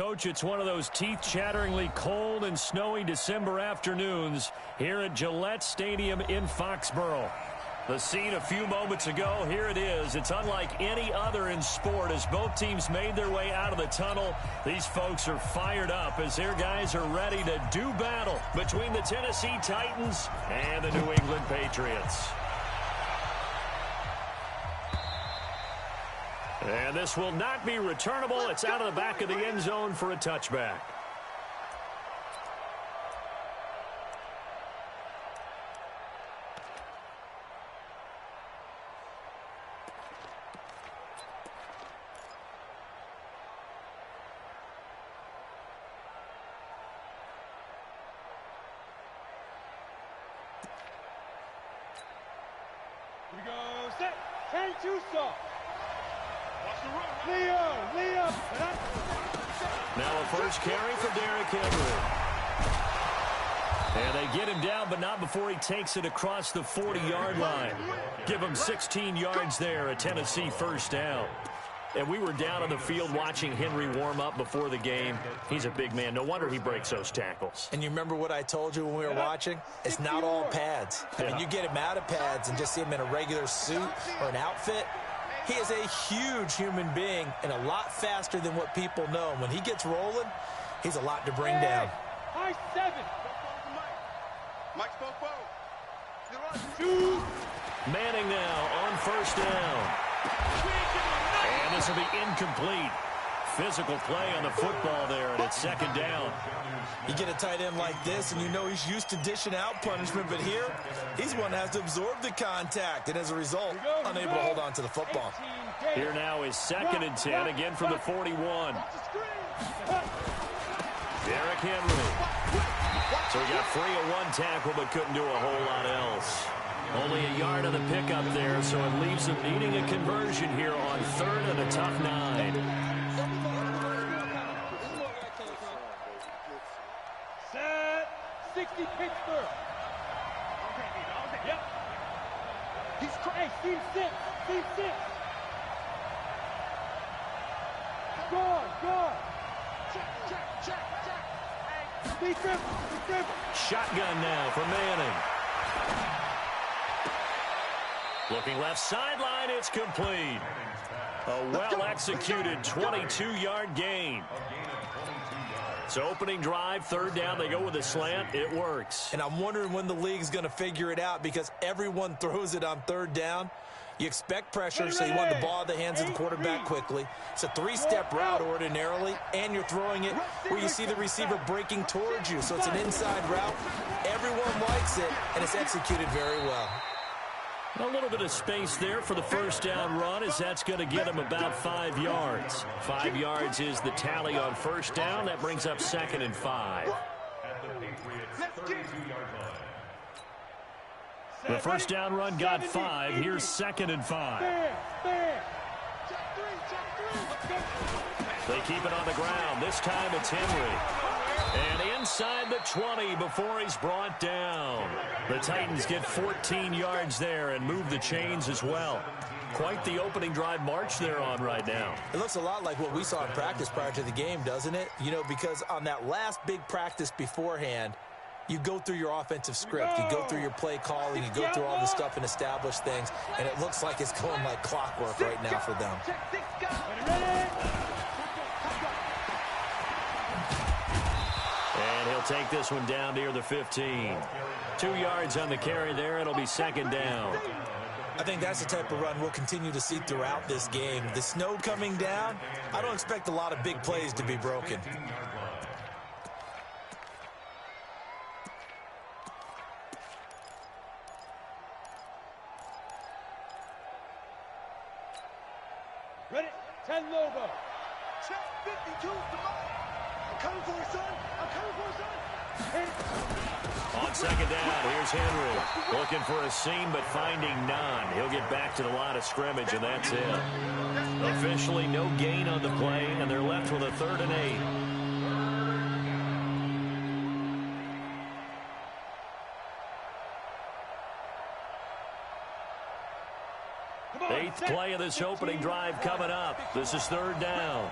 Coach, it's one of those teeth-chatteringly cold and snowy December afternoons here at Gillette Stadium in Foxborough. The scene a few moments ago, here it is. It's unlike any other in sport as both teams made their way out of the tunnel. These folks are fired up as their guys are ready to do battle between the Tennessee Titans and the New England Patriots. And this will not be returnable. It's out of the back of the end zone for a touchback. Here we go. Set. 10-2 stop. Leo. Now a first carry for Derrick Henry. And they get him down, but not before he takes it across the 40-yard line. Give him 16 yards there, a Tennessee first down. And we were down on the field watching Henry warm up before the game. He's a big man. No wonder he breaks those tackles. And you remember what I told you when we were watching? It's not all pads. I mean, you get him out of pads and just see him in a regular suit or an outfit. He is a huge human being and a lot faster than what people know. When he gets rolling, he's a lot to bring down. High 7. Manning now on first down. And this will be incomplete. Physical play on the football there, and it's second down. You get a tight end like this, and you know he's used to dishing out punishment, but here, he's one that has to absorb the contact, and as a result, unable to hold on to the football. Here now is 2nd and 10, again from the 41. Derrick Henry. So he got free of one tackle, but couldn't do a whole lot else. Only a yard on the pickup there, so it leaves them needing a conversion here on 3rd and a tough 9. Set. 60 Pittsburgh. Yep. He's crazy. Team 6. Team 6. Guard. Check. Shotgun now for Manning. Looking left sideline, it's complete. A well-executed 22-yard gain. So opening drive, 3rd down, they go with a slant. It works. And I'm wondering when the league's going to figure it out because everyone throws it on 3rd down. You expect pressure, so you want the ball in the hands of the quarterback quickly. It's a 3-step route ordinarily, and you're throwing it where you see the receiver breaking towards you. So it's an inside route. Everyone likes it, and it's executed very well. A little bit of space there for the first down run as that's going to get him about 5 yards. 5 yards is the tally on first down. That brings up 2nd and 5. The first down run got 5. Here's 2nd and 5. They keep it on the ground. This time it's Henry. And inside the 20 before he's brought down. The Titans get 14 yards there and move the chains as well. Quite the opening drive march they're on right now. It looks a lot like what we saw in practice prior to the game, doesn't it? You know, because on that last big practice beforehand, you go through your offensive script. You go through your play calling. You go through all the stuff and establish things. And it looks like it's going like clockwork right now for them. And he'll take this one down near the 15. 2 yards on the carry there. It'll be 2nd down. I think that's the type of run we'll continue to see throughout this game. The snow coming down, I don't expect a lot of big plays to be broken. Ready? 10 Lobo. Check 52. I'm coming for it, son. On 2nd down, here's Henry. Looking for a seam, but finding none. He'll get back to the line of scrimmage, and that's it. Officially no gain on the play, and they're left with a 3rd and 8. 8th play of this opening drive coming up. This is 3rd down.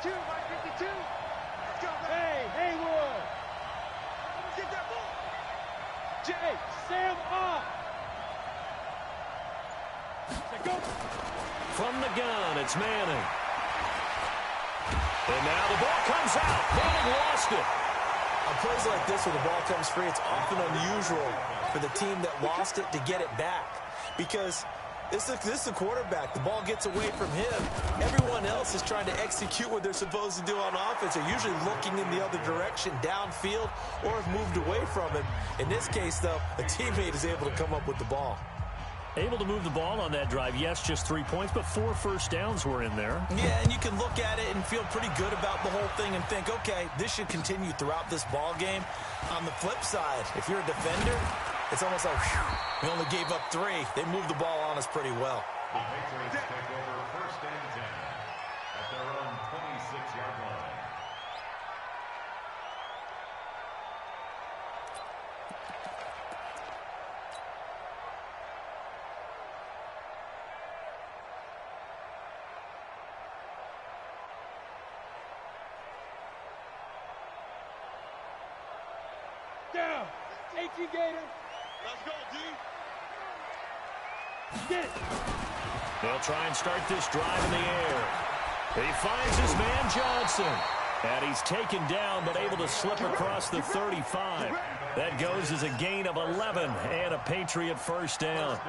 52, Mike 52. Let's go, man. Hey, Haywood. Get that ball. Jay, Sam off. Go. From the gun, it's Manning. And now the ball comes out. Manning lost it. On plays like this where the ball comes free, it's often unusual for the team that lost it to get it back. Because this is the quarterback. The ball gets away from him. Everyone else is trying to execute what they're supposed to do on offense. They're usually looking in the other direction, downfield, or have moved away from him. In this case, though, a teammate is able to come up with the ball. Able to move the ball on that drive. Yes, just 3 points, but 4 first downs were in there. Yeah, and you can look at it and feel pretty good about the whole thing and think, okay, this should continue throughout this ball game. On the flip side, if you're a defender, it's almost like, whew, we only gave up 3. They moved the ball on us pretty well. The Patriots take over first and 10 at their own 26-yard line. Down. H.E. Gator. Let's go, D. Get it. They'll try and start this drive in the air. He finds his man Johnson. And he's taken down, but able to slip across the 35. That goes as a gain of 11 and a Patriot first down.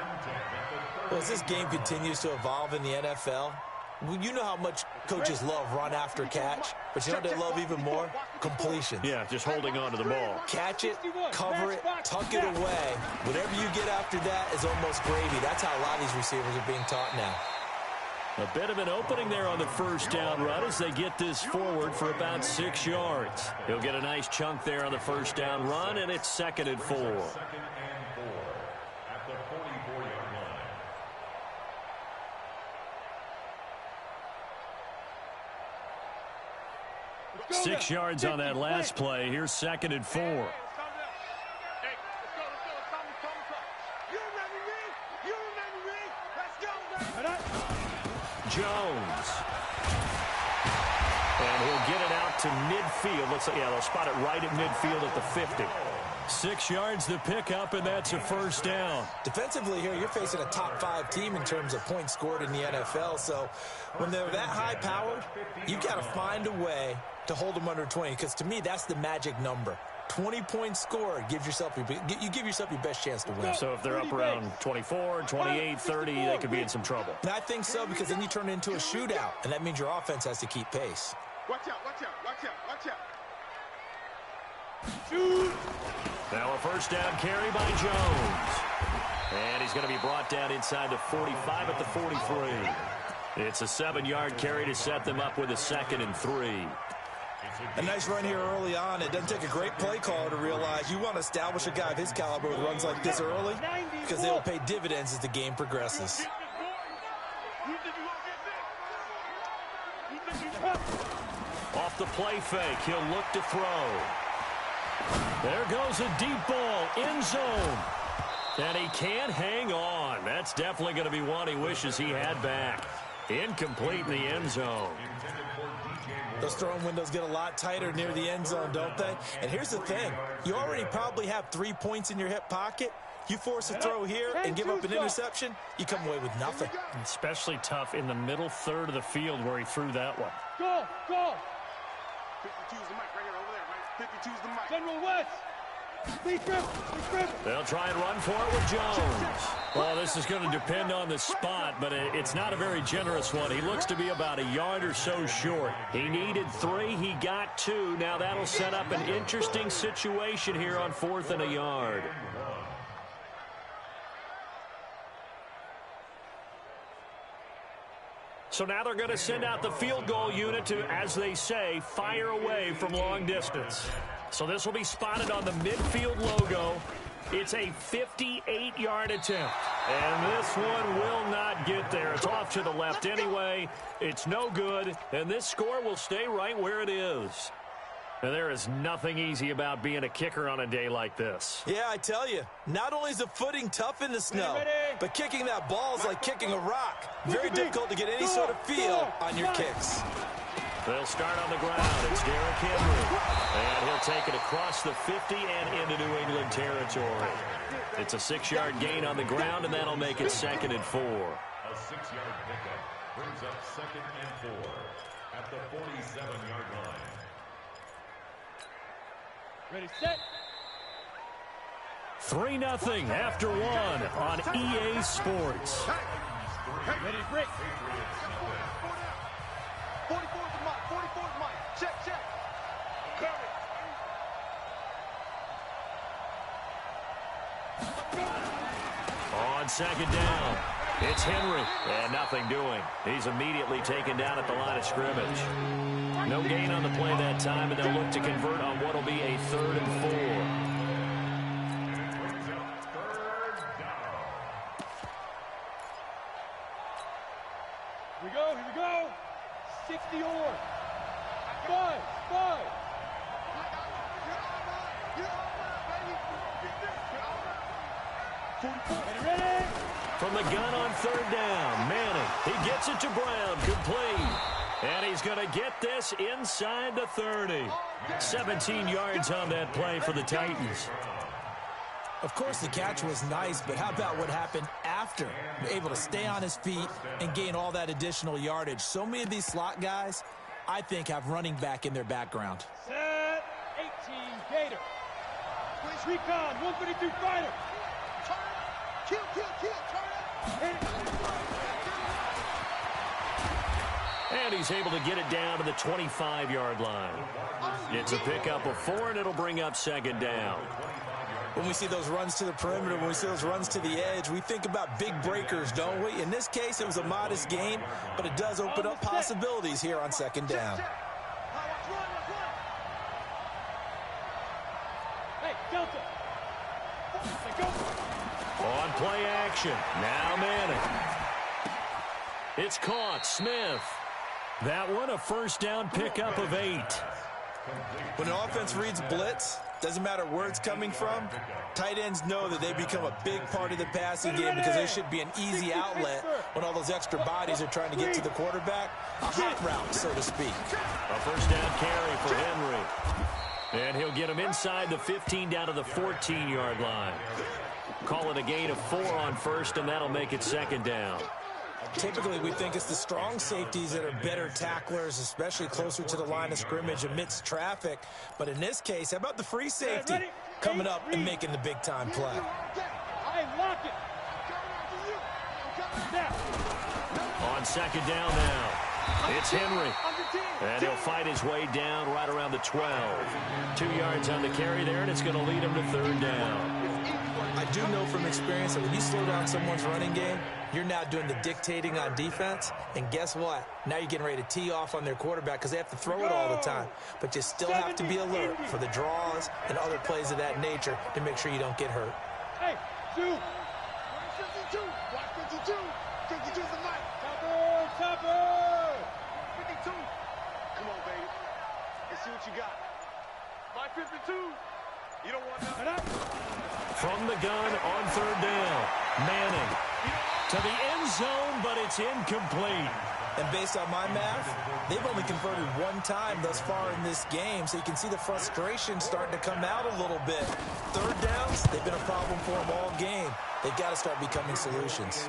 Well, as this game continues to evolve in the NFL, you know how much coaches love run after catch, but you know what they love even more? Completions. Yeah, just holding on to the ball. Catch it, cover it, tuck it away. Whatever you get after that is almost gravy. That's how a lot of these receivers are being taught now. A bit of an opening there on the first down run as they get this forward for about 6 yards. He'll get a nice chunk there on the first down run, and it's 2nd and 4. 2nd and 4 at the 44-yard line. 6 yards on that last play. Here's 2nd and 4. Hey, let's go. You remember me? You remember me? Let's go, man. Jones. And he'll get it out to midfield. Looks like, yeah, they'll spot it right at midfield at the 50. 6 yards to pick up, and that's a first down. Defensively here, you're facing a top 5 team in terms of points scored in the NFL. So when they're that high-powered, you've got to find a way to hold them under 20, because to me, that's the magic number. 20 points scored gives yourself you give yourself your best chance to win. So if they're up around 24, 28, 30, they could be in some trouble. And I think so, because then you turn it into a shootout, and that means your offense has to keep pace. Watch out, watch out, watch out, watch out. Shoot. Now a first down carry by Jones. And he's going to be brought down inside the 45 at the 43. It's a 7-yard carry to set them up with a 2nd and 3. A nice run here early on. It doesn't take a great play caller to realize you want to establish a guy of his caliber with runs like this early, because they will pay dividends as the game progresses. Off the play fake, he'll look to throw. There goes a deep ball, end zone. And he can't hang on. That's definitely going to be one he wishes he had back. Incomplete in the end zone. Those throwing windows get a lot tighter near the end zone, don't they? And here's the thing. You already probably have 3 points in your hip pocket. You force a throw here and give up an interception, you come away with nothing. Especially tough in the middle third of the field where he threw that one. Go, go. 52's the mic right here over there, right? 52's the mic. General West. They'll try and run for it with Jones. Well, this is going to depend on the spot, but it's not a very generous one. He looks to be about a yard or so short. He needed 3. He got 2. Now that'll set up an interesting situation here on 4th and a yard. So now they're going to send out the field goal unit to, as they say, fire away from long distance. So this will be spotted on the midfield logo. It's a 58-yard attempt. And this one will not get there. It's off to the left anyway. It's no good. And this score will stay right where it is. And there is nothing easy about being a kicker on a day like this. Yeah, I tell you, not only is the footing tough in the snow, but kicking that ball is like kicking a rock. Very difficult to get any sort of feel on your kicks. They'll start on the ground. It's Derrick Henry. And he'll take it across the 50 and into New England territory. It's a 6-yard gain on the ground, and that'll make it 2nd and 4. A 6-yard pickup brings up 2nd and 4 at the 47-yard line. Ready, set. 3-0 after 1 on EA Sports. Ready, break. 44's mine. 44's mine. Check, check. On 2nd down, it's Henry, and nothing doing. He's immediately taken down at the line of scrimmage. No gain on the play that time, and they'll look to convert on what will be a 3rd and 4. Here we go. 60 or. 5. Ready. From the gun on 3rd down, Manning, he gets it to Brown, complete. And he's going to get this inside the 30. 17 yards on that play for the Titans. Of course, the catch was nice, but how about what happened after? Able to stay on his feet and gain all that additional yardage. So many of these slot guys, I think, have running back in their background. Set. 18 Gator. Recon 132 fighter. Kill, turn it. And he's able to get it down to the 25-yard line. It's a pickup of 4, and it'll bring up 2nd down. When we see those runs to the perimeter, when we see those runs to the edge, we think about big breakers, don't we? In this case, it was a modest gain, but it does open up possibilities here on 2nd down. Hey, Delta. On play action, now Manning. It's caught, Smith. That one a 1st down pickup of 8. When an offense reads blitz, doesn't matter where it's coming from, tight ends know that they become a big part of the passing game because they should be an easy outlet when all those extra bodies are trying to get to the quarterback. A hot route, so to speak. A 1st down carry for Henry. And he'll get him inside the 15 down to the 14-yard line. Call it a gain of 4 on 1st, and that'll make it 2nd down. Typically, we think it's the strong safeties that are better tacklers, especially closer to the line of scrimmage amidst traffic. But in this case, how about the free safety coming up and making the big-time play? I lock it. On 2nd down now, it's Henry. And he'll fight his way down right around the 12. 2 yards on the carry there, and it's going to lead him to 3rd down. I do know from experience that when you slow down someone's running game, you're now doing the dictating on defense. And guess what? Now you're getting ready to tee off on their quarterback because they have to throw it all the time. But you still have to be alert for the draws and other plays of that nature to make sure you don't get hurt. Hey, 2. 52. Watch 52. 52's the mic. Topper. 52. Come on, baby. Let's see what you got. My 52. You don't want nothing. From the gun on 3rd down, Manning to the end zone, but it's incomplete. And based on my math, they've only converted 1 time thus far in this game, so you can see the frustration starting to come out a little bit. 3rd downs, they've been a problem for them all game. They've got to start becoming solutions.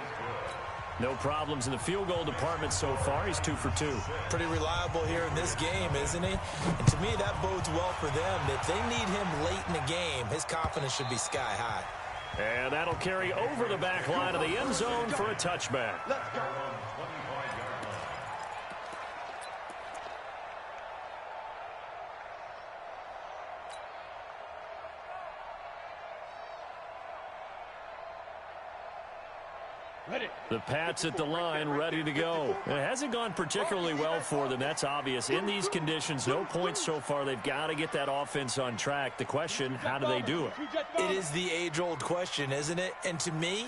No problems in the field goal department so far. He's 2 for 2. Pretty reliable here in this game, isn't he? And to me, that bodes well for them. If they need him late in the game, his confidence should be sky high. And that'll carry over the back line of the end zone for a touchback. Let's go. Ready. The Pats at the line, ready to go. It hasn't gone particularly well for them. That's obvious. In these conditions, no points so far. They've got to get that offense on track. The question, how do they do it? It is the age-old question, isn't it? And to me,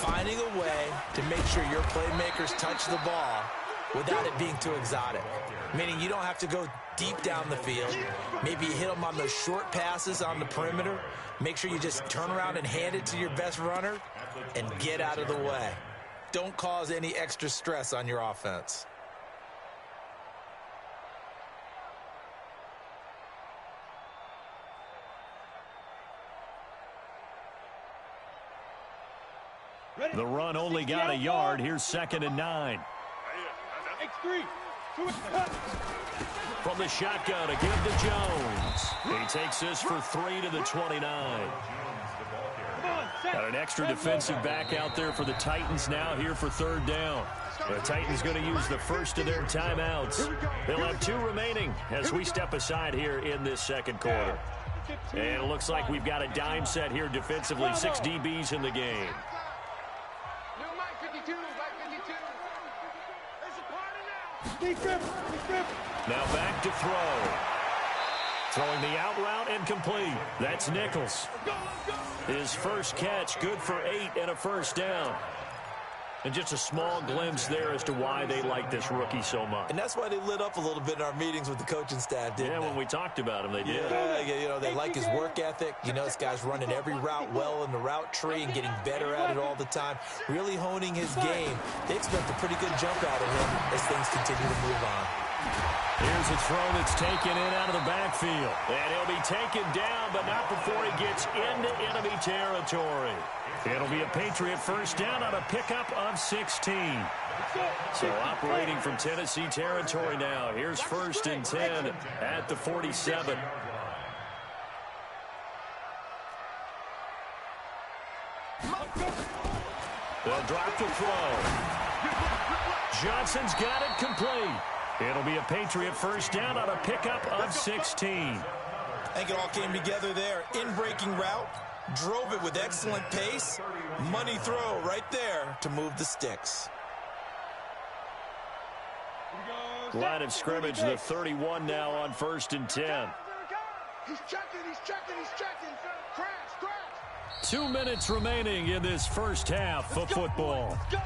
finding a way to make sure your playmakers touch the ball without it being too exotic. Meaning you don't have to go deep down the field. Maybe you hit them on those short passes on the perimeter. Make sure you just turn around and hand it to your best runner and get out of the way. Don't cause any extra stress on your offense. The run only got a yard. Here's 2nd and 9. X3. From the shotgun, a give to Jones. He takes this for 3 to the 29. Got an extra defensive back out there for the Titans now here for 3rd down. The Titans going to use the first of their timeouts. They'll have 2 remaining as we step aside here in this 2nd quarter. And it looks like we've got a dime set here defensively. 6 DBs in the game. Now back to throw. Throwing the out route and complete. That's Nichols. His first catch, good for 8 and a 1st down. And just a small glimpse there as to why they like this rookie so much. And that's why they lit up a little bit in our meetings with the coaching staff, didn't they? Yeah, when we talked about him, they did. Yeah, they like his work ethic. This guy's running every route well in the route tree and getting better at it all the time, really honing his game. They expect a pretty good jump out of him as things continue to move on. Here's a throw that's taken in out of the backfield. And he'll be taken down, but not before he gets into enemy territory. It'll be a Patriot 1st down on a pickup of 16. So operating from Tennessee territory now. Here's 1st and 10 at the 47. They'll drop the throw. Johnson's got it complete. It'll be a Patriot 1st down on a pickup of 16. I think it all came together there. In-breaking route, drove it with excellent pace. Money throw right there to move the sticks. Line of scrimmage, the 31 now on 1st and 10. He's checking. Crash. 2 minutes remaining in this first half of football. Let's go.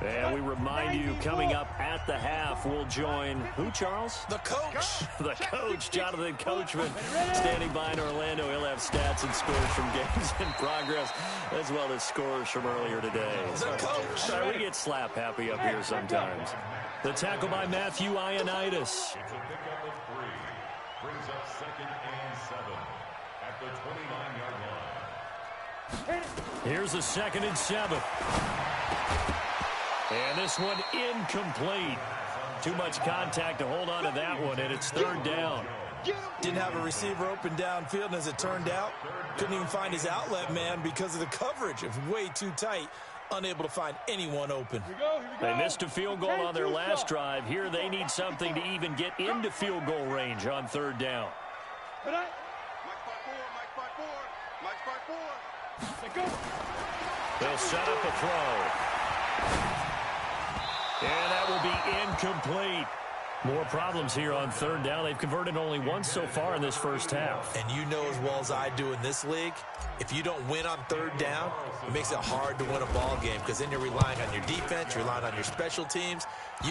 And we remind you, coming up at the half, we'll join who, Charles? The coach. The coach, Jonathan Coachman, standing by in Orlando. He'll have stats and scores from games in progress, as well as scores from earlier today. The coach. We get slap happy up here sometimes. The tackle by Matthew Ioannidis. It's a pickup of 3. Brings up 2nd and 7 at the 29-yard line. Here's a 2nd and 7. And this one incomplete. Too much contact to hold on to that one, and it's 3rd down. Didn't have a receiver open downfield, and as it turned out, couldn't even find his outlet man because of the coverage. It was way too tight, unable to find anyone open. They missed a field goal on their last drive. Here they need something to even get into field goal range on 3rd down. Mike's by 4. They'll set up a throw. And that will be incomplete. More problems here on 3rd down. They've converted only once so far in this first half. And you know as well as I do in this league, if you don't win on 3rd down, it makes it hard to win a ball game because then you're relying on your defense, you're relying on your special teams. You